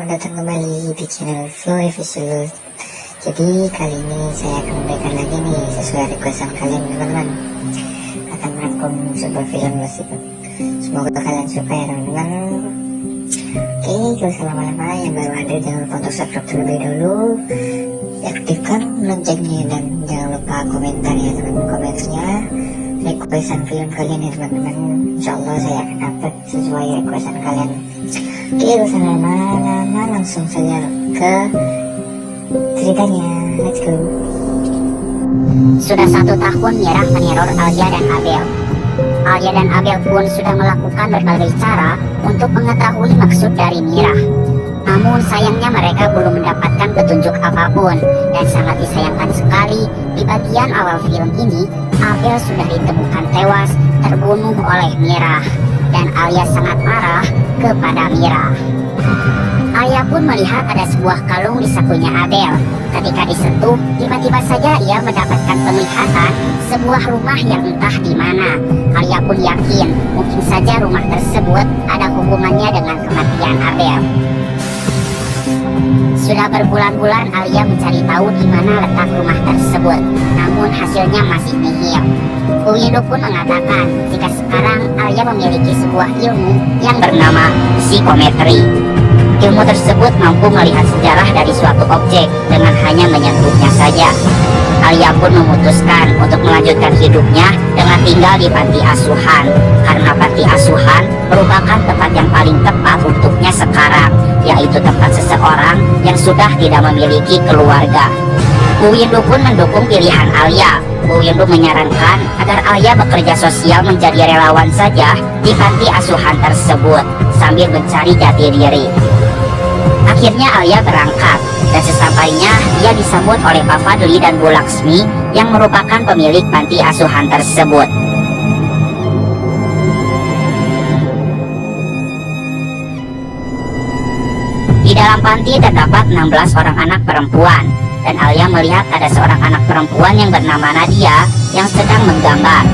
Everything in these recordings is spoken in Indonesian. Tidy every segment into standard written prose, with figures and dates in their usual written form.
selamat datang kembali di channel Flow Visual. Jadi kali ini saya akan memberikan lagi nih sesuai requestan kalian teman-teman, akan merangkum sebuah film musik. Semoga kalian suka ya teman-teman. Oke, gak usah lama-lama, yang baru hadir jangan lupa untuk subscribe terlebih dahulu, aktifkan loncengnya, dan jangan lupa komentar ya teman-teman, komentarnya requestan film kalian ya teman-teman. Insyaallah saya akan upload sesuai requestan kalian. Oke, gak usah lama-lama, langsung saja ke ceritanya. Let's go. Sudah 1 tahun Mirah meneror Alia dan Abel. Alia dan Abel pun sudah melakukan berbagai cara untuk mengetahui maksud dari Mirah. Namun sayangnya mereka belum mendapatkan petunjuk apapun. Dan sangat disayangkan sekali, di bagian awal film ini Abel sudah ditemukan tewas terbunuh oleh Mirah. Dan Alia sangat marah kepada Mirah. Alia pun melihat ada sebuah kalung di sakunya Abel. Ketika disentuh, tiba-tiba saja ia mendapatkan penglihatan sebuah rumah yang entah di mana. Alia pun yakin mungkin saja rumah tersebut ada hubungannya dengan kematian Abel. Sudah berbulan-bulan Alia mencari tahu di mana letak rumah tersebut, namun hasilnya masih nihil. Uwidu pun mengatakan jika sekarang Alia memiliki sebuah ilmu yang bernama psikometri. Ilmu tersebut mampu melihat sejarah dari suatu objek dengan hanya menyentuhnya saja. Alia pun memutuskan untuk melanjutkan hidupnya dengan tinggal di panti asuhan, karena panti asuhan merupakan tempat yang paling tepat untuknya sekarang, yaitu tempat seseorang yang sudah tidak memiliki keluarga. Uwidu pun mendukung pilihan Alia. Uwidu menyarankan agar Alia bekerja sosial menjadi relawan saja di panti asuhan tersebut sambil mencari jati diri. Akhirnya Alia berangkat, dan sesampainya ia disambut oleh Pak Fadli dan Bu Laksmi yang merupakan pemilik panti asuhan tersebut. Di dalam panti terdapat 16 orang anak perempuan, dan Alia melihat ada seorang anak perempuan yang bernama Nadia yang sedang menggambar.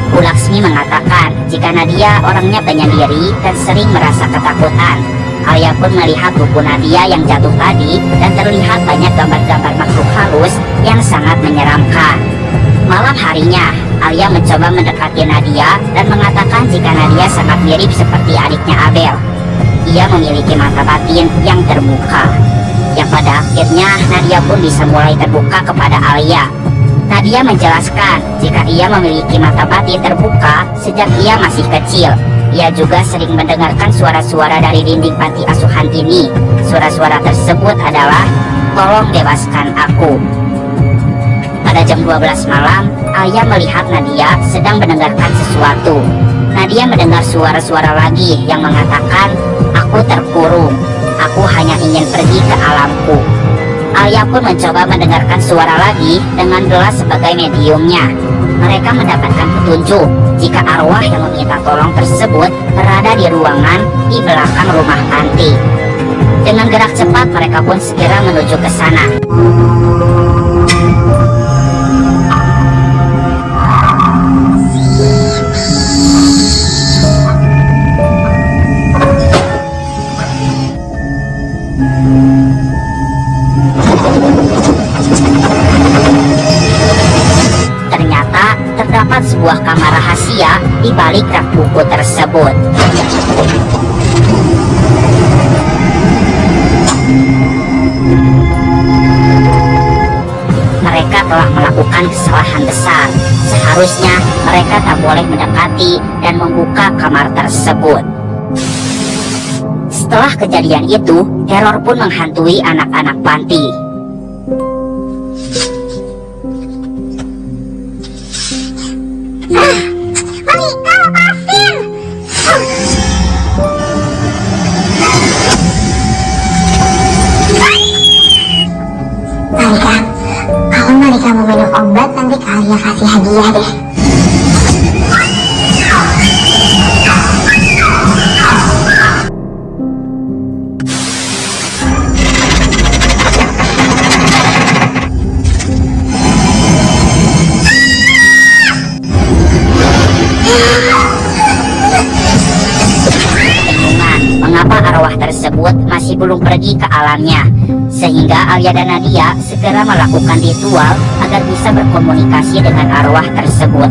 Bu Laksmi mengatakan jika Nadia orangnya penyendiri dan sering merasa ketakutan. Alia pun melihat buku Nadia yang jatuh tadi dan terlihat banyak gambar-gambar makhluk halus yang sangat menyeramkan. Malam harinya, Alia mencoba mendekati Nadia dan mengatakan jika Nadia sangat mirip seperti adiknya Abel. Ia memiliki mata batin yang terbuka, yang pada akhirnya Nadia pun bisa mulai terbuka kepada Alia. Nadia menjelaskan jika ia memiliki mata batin terbuka sejak ia masih kecil. Ia juga sering mendengarkan suara-suara dari dinding panti asuhan ini. Suara-suara tersebut adalah, "Tolong bebaskan aku." Pada jam 12 malam, Alia melihat Nadia sedang mendengarkan sesuatu. Nadia mendengar suara-suara lagi yang mengatakan, "Aku terkurung. Aku hanya ingin pergi ke alamku." Alia pun mencoba mendengarkan suara lagi dengan gelas sebagai mediumnya. Mereka mendapatkan petunjuk jika arwah yang meminta tolong tersebut berada di ruangan di belakang rumah panti. Dengan gerak cepat mereka pun segera menuju ke sana. Terdapat sebuah kamar rahasia di balik rak buku tersebut. Mereka telah melakukan kesalahan besar. Seharusnya mereka tak boleh mendekati dan membuka kamar tersebut. Setelah kejadian itu, teror pun menghantui anak-anak panti. Mami, kau lepasin! Malika, kalau Malika mau minum obat, nanti Alia kasih hadiah deh. belum pergi ke alamnya, sehingga Alia dan Nadia segera melakukan ritual agar bisa berkomunikasi dengan arwah tersebut.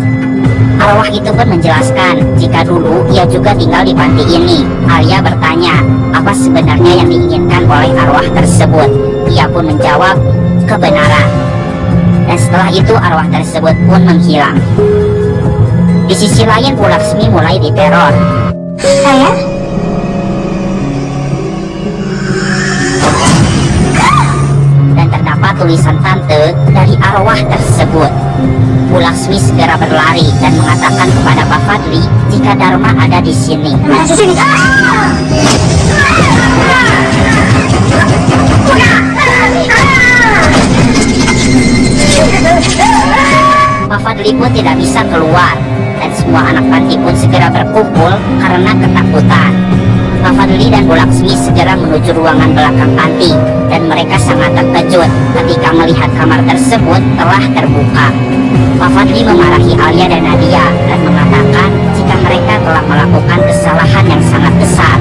Arwah itu pun menjelaskan jika dulu ia juga tinggal di panti ini. Alia bertanya apa sebenarnya yang diinginkan oleh arwah tersebut. Ia pun menjawab kebenaran. Dan setelah itu arwah tersebut pun menghilang. Di sisi lain Bu Laksmi mulai diteror. Saya? Dan terdapat tulisan tante dari arwah tersebut. Bu Laksmi segera berlari dan mengatakan kepada Pak Fadli jika Dharma ada di sini. Mana sih? Pak Fadli pun tidak bisa keluar, dan semua anak panti pun segera berkumpul karena ketakutan. Pak Fadli dan Bu Laksmi segera menuju ruangan belakang panti, dan mereka sangat terkejut ketika melihat kamar tersebut telah terbuka. Pak Fadli memarahi Alia dan Nadia dan mengatakan jika mereka telah melakukan kesalahan yang sangat besar.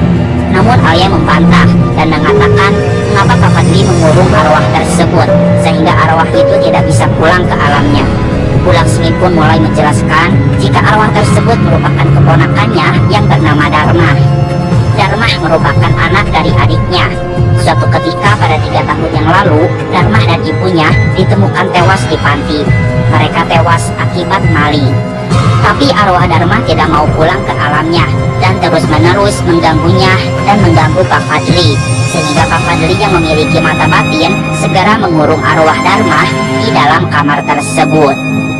Namun Alia membantah dan mengatakan mengapa Pak Fadli mengurung arwah tersebut sehingga arwah itu tidak bisa pulang ke alamnya. Bu Laksmi pun mulai menjelaskan jika arwah tersebut merupakan keponakannya yang bernama Dharma. Dharma merupakan anak dari adiknya. Suatu ketika pada 3 tahun yang lalu, Dharma dan ibunya ditemukan tewas di panti. Mereka tewas akibat maling. Tapi arwah Dharma tidak mau pulang ke alamnya dan terus-menerus mengganggunya dan mengganggu Pak Fadli, sehingga Pak Fadli yang memiliki mata batin segera mengurung arwah Dharma di dalam kamar tersebut.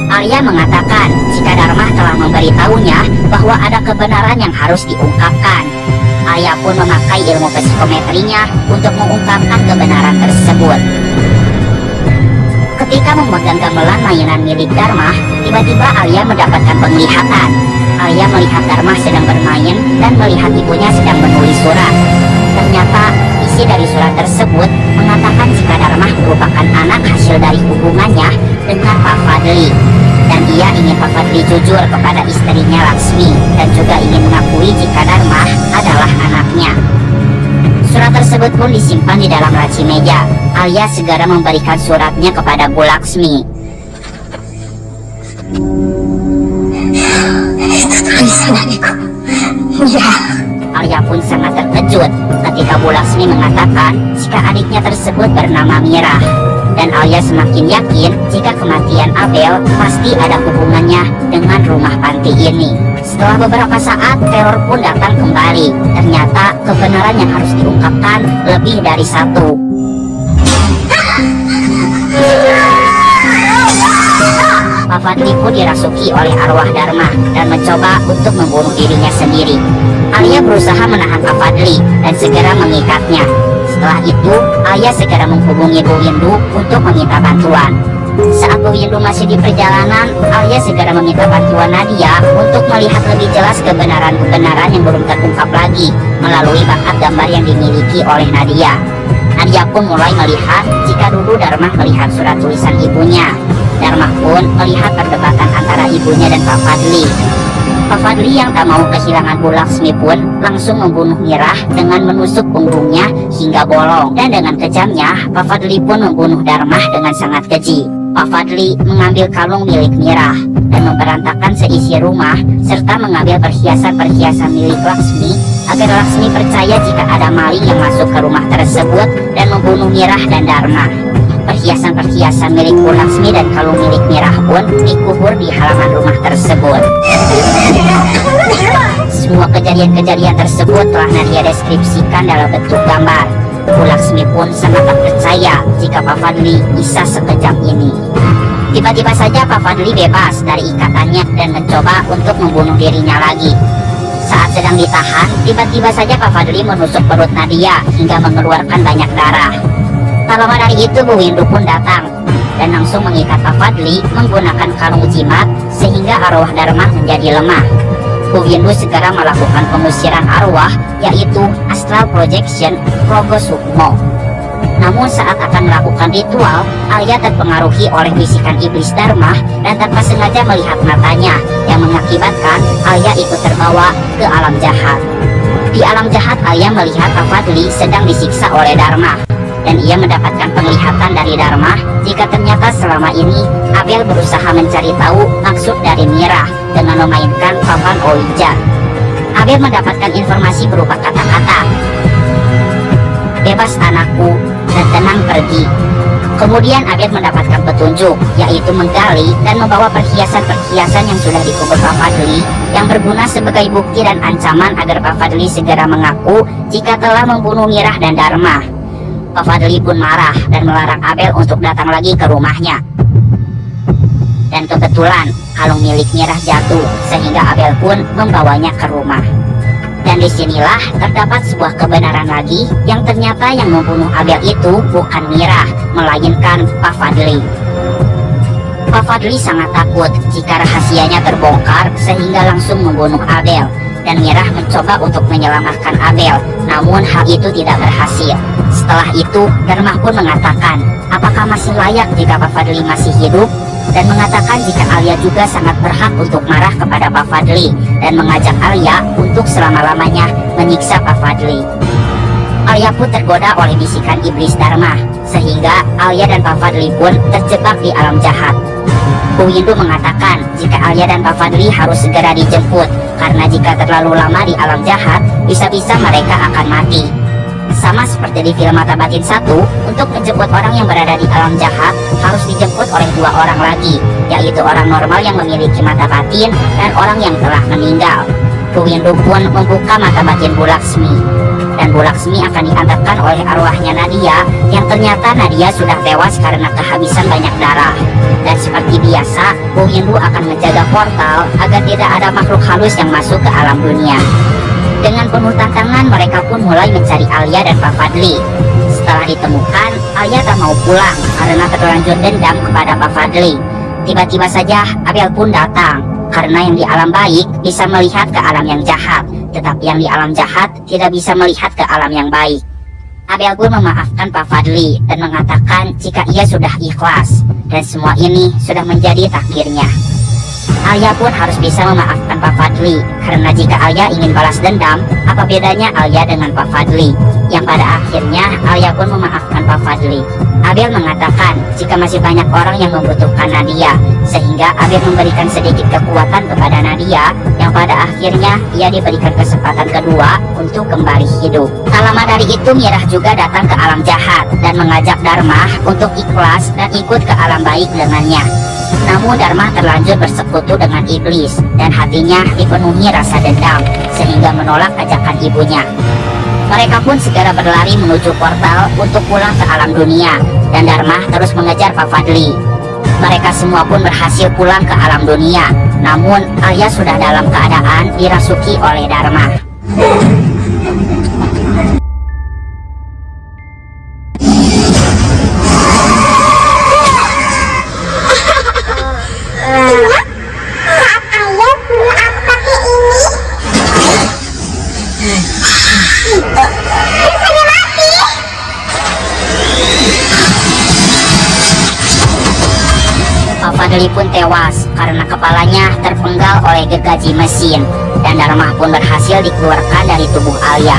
Alia mengatakan jika Dharma telah memberitahunya bahwa ada kebenaran yang harus diungkapkan. Alia pun memakai ilmu psikometrinya untuk mengungkapkan kebenaran tersebut. Ketika memegang gamelan mainan milik Dharma, tiba-tiba Alia mendapatkan penglihatan. Alia melihat Dharma sedang bermain dan melihat ibunya sedang menulis surat. Ternyata isi dari surat tersebut mengatakan jika Dharma merupakan anak hasil dari hubungannya dengan Pak Fadli. Dan ia ingin Pak Fadli jujur kepada istrinya Laksmi dan juga ingin mengakui jika Dharma adalah anaknya. Surat tersebut pun disimpan di dalam laci meja. Alia segera memberikan suratnya kepada Bu Laksmi. Itu tulisan adikku. Ya. Alia pun sangat terkejut ketika Bu Laksmi mengatakan jika adiknya tersebut bernama Mirah. Dan Alia semakin yakin jika kematian Abel pasti ada hubungannya dengan rumah panti ini. Setelah beberapa saat, teror pun datang kembali. Ternyata kebenaran yang harus diungkapkan lebih dari satu. Pak Fadli pun dirasuki oleh arwah Dharma dan mencoba untuk membunuh dirinya sendiri. Alia berusaha menahan Pak Fadli dan segera mengikatnya. Setelah itu, Alia segera menghubungi Bu Windu untuk meminta bantuan. Saat Bu Windu masih di perjalanan, Alia segera meminta bantuan Nadia untuk melihat lebih jelas kebenaran-kebenaran yang belum terungkap lagi melalui bakat gambar yang dimiliki oleh Nadia. Nadia pun mulai melihat jika dulu Dharma melihat surat tulisan ibunya. Dharma pun melihat perdebatan antara ibunya dan Pak Fadli. Pak Fadli yang tak mau kehilangan Bu Laksmi pun langsung membunuh Mirah dengan menusuk punggungnya hingga bolong. Dan dengan kejamnya, Pak Fadli pun membunuh Dharma dengan sangat keji. Pak Fadli mengambil kalung milik Mirah dan memberantakan seisi rumah serta mengambil perhiasan-perhiasan milik Laksmi agar Laksmi percaya jika ada maling yang masuk ke rumah tersebut dan membunuh Mirah dan Dharma. Perhiasan-perhiasan milik Bu Laksmi dan kalung milik Mirah pun dikubur di halaman rumah tersebut. Semua kejadian-kejadian tersebut telah Nadia deskripsikan dalam bentuk gambar. Bu Laksmi pun sangat tak percaya jika Pak Fadli bisa sekejam ini. Tiba-tiba saja Pak Fadli bebas dari ikatannya dan mencoba untuk membunuh dirinya lagi. Saat sedang ditahan, tiba-tiba saja Pak Fadli menusuk perut Nadia hingga mengeluarkan banyak darah. Tak lama dari itu Bu Windu pun datang dan langsung mengikat Pak Fadli menggunakan kalung jimat sehingga arwah Dharma menjadi lemah. Bu Windu segera melakukan pengusiran arwah yaitu astral projection Rogo Sukmo. Namun saat akan melakukan ritual, Alia terpengaruhi oleh bisikan iblis Dharma dan tanpa sengaja melihat matanya, yang mengakibatkan Alia ikut terbawa ke alam jahat. Di alam jahat, Alia melihat Pak Fadli sedang disiksa oleh Dharma, dan ia mendapatkan penglihatan dari Dharma jika ternyata selama ini Abel berusaha mencari tahu maksud dari Mira dengan memainkan papan Ouija. Abel mendapatkan informasi berupa kata-kata, "Bebas anakku, dan tenang pergi." Kemudian Abel mendapatkan petunjuk, yaitu menggali dan membawa perhiasan-perhiasan yang sudah dikubur Pak Fadli, yang berguna sebagai bukti dan ancaman agar Pak Fadli segera mengaku jika telah membunuh Mirah dan Dharma. Pak Fadli pun marah dan melarang Abel untuk datang lagi ke rumahnya. Dan kebetulan kalung milik Mirah jatuh, sehingga Abel pun membawanya ke rumah. Dan disinilah terdapat sebuah kebenaran lagi, yang ternyata yang membunuh Abel itu bukan Mirah, melainkan Pak Fadli. Pak Fadli sangat takut jika rahasianya terbongkar, sehingga langsung membunuh Abel. Dan Mirah mencoba untuk menyelamatkan Abel, namun hal itu tidak berhasil. Setelah itu, Dharma pun mengatakan, apakah masih layak jika Pak Fadli masih hidup? Dan mengatakan jika Alia juga sangat berhak untuk marah kepada Pak Fadli, dan mengajak Alia untuk selama-lamanya menyiksa Pak Fadli. Alia pun tergoda oleh bisikan iblis Dharma, sehingga Alia dan Pak Fadli pun terjebak di alam jahat. Bu Windu mengatakan jika Alia dan Pak Fadli harus segera dijemput, karena jika terlalu lama di alam jahat, bisa-bisa mereka akan mati. Sama seperti di film Mata Batin 1, untuk menjemput orang yang berada di alam jahat, harus dijemput oleh dua orang lagi, yaitu orang normal yang memiliki mata batin dan orang yang telah meninggal. Bu Windu pun membuka mata batin Bu Laksmi, dan Bu Laksmi akan diantarkan oleh arwahnya Nadia, yang ternyata Nadia sudah tewas karena kehabisan banyak darah. Dan seperti biasa, Bu Windu akan menjaga portal agar tidak ada makhluk halus yang masuk ke alam dunia. Dengan penuh tantangan, mereka pun mulai mencari Alia dan Pak Fadli. Setelah ditemukan, Alia tak mau pulang karena terlanjur dendam kepada Pak Fadli. Tiba-tiba saja Abel pun datang, karena yang di alam baik bisa melihat ke alam yang jahat, tetapi yang di alam jahat tidak bisa melihat ke alam yang baik. Abel pun memaafkan Pak Fadli dan mengatakan jika ia sudah ikhlas, dan semua ini sudah menjadi takdirnya. Alia pun harus bisa memaafkan Pak Fadli, karena jika Alia ingin balas dendam, apa bedanya Alia dengan Pak Fadli? Yang pada akhirnya Alia pun memaafkan Pak Fadli. Abel mengatakan jika masih banyak orang yang membutuhkan Nadia, sehingga Abel memberikan sedikit kekuatan kepada Nadia, yang pada akhirnya ia diberikan kesempatan kedua untuk kembali hidup. Tak lama dari itu, Mirah juga datang ke alam jahat dan mengajak Dharma untuk ikhlas dan ikut ke alam baik dengannya. Namun Dharma terlanjur bersekutu dengan iblis, dan hatinya dipenuhi rasa dendam, sehingga menolak ajakan ibunya. Mereka pun segera berlari menuju portal untuk pulang ke alam dunia, dan Dharma terus mengejar Pak Fadli. Mereka semua pun berhasil pulang ke alam dunia, namun Alia sudah dalam keadaan dirasuki oleh Dharma. Pak Fadli pun tewas karena kepalanya terpenggal oleh gergaji mesin, dan Dharma pun berhasil dikeluarkan dari tubuh Alia.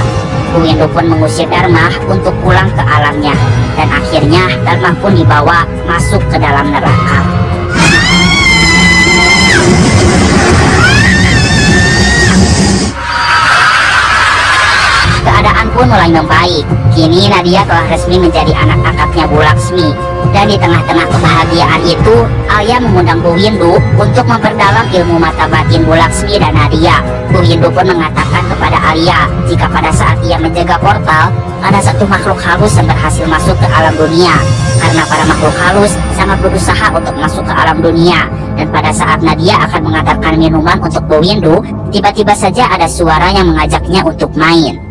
Bu Windu pun mengusir Dharma untuk pulang ke alamnya, dan akhirnya Dharma pun dibawa masuk ke dalam neraka. Keadaan pun mulai membaik. Kini Nadia telah resmi menjadi anak angkatnya Bu Laksmi. Dan di tengah-tengah kebahagiaan itu, Alia mengundang Bu Windu untuk memperdalam ilmu mata batin Bu Laksmi dan Nadia. Bu Windu pun mengatakan kepada Alia jika pada saat ia menjaga portal, ada satu makhluk halus yang berhasil masuk ke alam dunia. Karena para makhluk halus sangat berusaha untuk masuk ke alam dunia. Dan pada saat Nadia akan mengantarkan minuman untuk Bu Windu, tiba-tiba saja ada suara yang mengajaknya untuk main.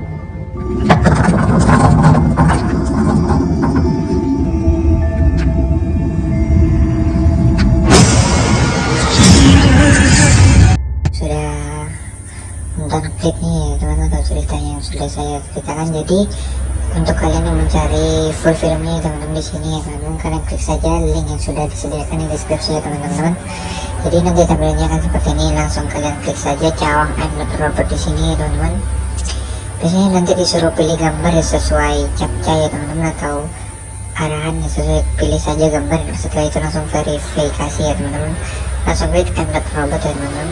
Sudah nonton klip nih teman-teman, atau ceritanya yang sudah saya ceritakan. Jadi Untuk kalian yang mencari full filmnya teman-teman di sini ya teman-teman, kalian klik saja link yang sudah disediakan di deskripsi ya teman-teman. Jadi nanti tampilannya akan seperti ini, langsung kalian klik saja Cawang I'm Not a Robot di sini ya teman-teman. Biasanya nanti disuruh pilih gambar ya sesuai captcha ya teman-teman, atau arahan ya sesuai, pilih saja gambar. Setelah itu langsung verifikasi ya teman-teman, langsung klik I'm Not a Robot ya teman-teman.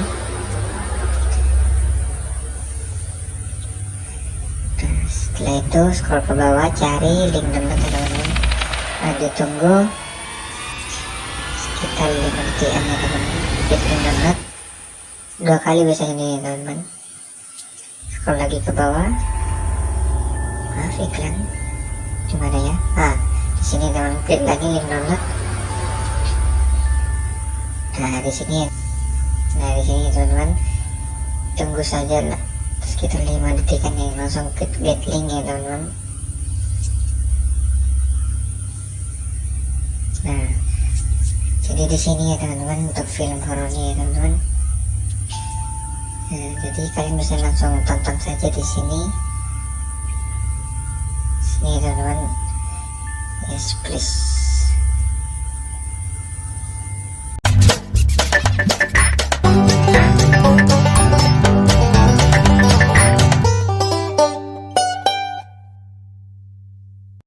Setelah itu scroll ke bawah, cari link download ya teman-teman. Nah, ditunggu sekitar 5 detikan ya teman-teman. Klik link download 2 kali biasanya nih ya teman-teman. Scroll lagi ke bawah. Maaf, iklan gimana ya? Nah, di sini teman-teman, klik lagi link download. Nah, di sini teman-teman, tunggu saja lah sekitar 5 detikan ya, langsung klik get link ya teman-teman. Nah, jadi di sini ya teman-teman untuk film horornya ya teman-teman. Nah, jadi kalian bisa langsung tonton saja di sini. Sini ya teman-teman. Yes please.